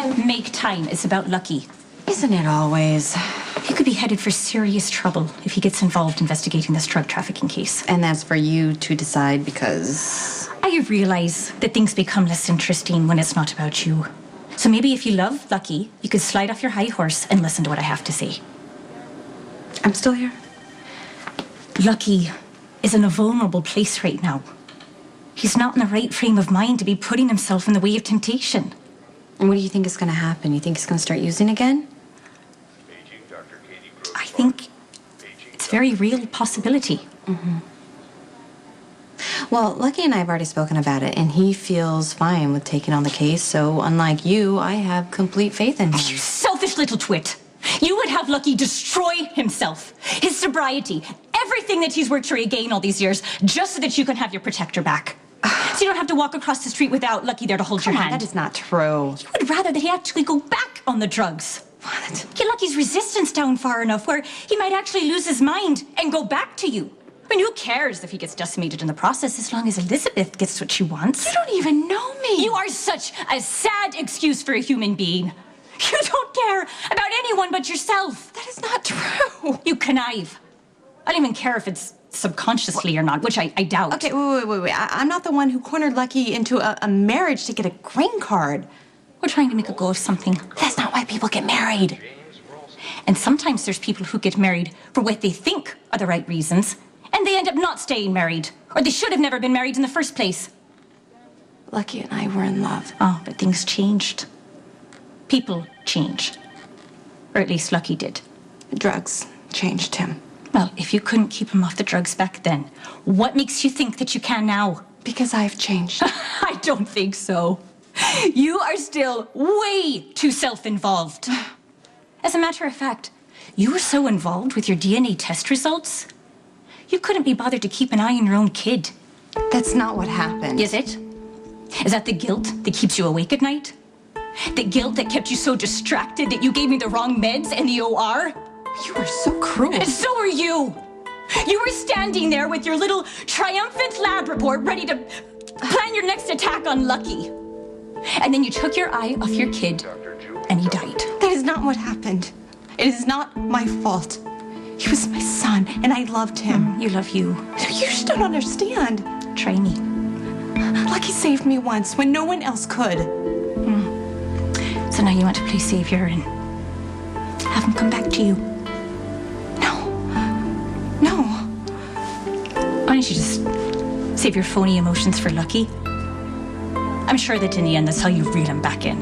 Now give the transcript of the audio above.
time. Make time. It's about Lucky. Isn't it always? He could be headed for serious trouble if he gets involved investigating this drug trafficking case. And that's for you to decide because... I realize that things become less interesting when it's not about you. So maybe if you love Lucky, you could slide off your high horse and listen to what I have to say. I'm still here. Lucky is in a vulnerable place right now. He's not in the right frame of mind to be putting himself in the way of temptation. And what do you think is going to happen? You think he's going to start using again? I think it's a very real possibility. Mm-hmm. Well, Lucky and I have already spoken about it, and he feels fine with taking on the case, so unlike you, I have complete faith in him. You selfish little twit. You would have Lucky destroy himself, his sobriety, everything that he's worked to regain all these years, just so that you can have your protector back. So you don't have to walk across the street without Lucky there to hold your hand. That is not true. You would rather that he actually go back on the drugs. What? Get Lucky's resistance down far enough where he might actually lose his mind and go back to you. I mean, who cares if he gets decimated in the process as long as Elizabeth gets what she wants? You don't even know me. You are such a sad excuse for a human being. You don't care about anyone but yourself. That is not true. You connive. I don't even care if it's subconsciously or not, which I doubt. Okay, wait. I'm not the one who cornered Lucky into a marriage to get a green card. We're trying to make a go of something. That's not why people get married. And sometimes there's people who get married for what they think are the right reasons, and they end up not staying married, or they should have never been married in the first place. Lucky and I were in love. Oh, but things changed. People change. Or at least Lucky did. Drugs changed him. Well, if you couldn't keep him off the drugs back then, what makes you think that you can now? Because I've changed. I don't think so. You are still way too self-involved. As a matter of fact, you were so involved with your DNA test results, you couldn't be bothered to keep an eye on your own kid. That's not what happened. Is it? Is that the guilt that keeps you awake at night? The guilt that kept you so distracted that you gave me the wrong meds and the OR? You are so cruel. And so are you. You were standing there with your little triumphant lab report ready to plan your next attack on Lucky. And then you took your eye off your kid and he died. That is not what happened. It is not my fault. He was my son and I loved him. You love you. You just don't understand. Try me. Lucky saved me once when no one else could. So now you want to play savior and have him come back to you? No. Why don't you just save your phony emotions for Lucky? I'm sure that in the end, that's how you reel him back in.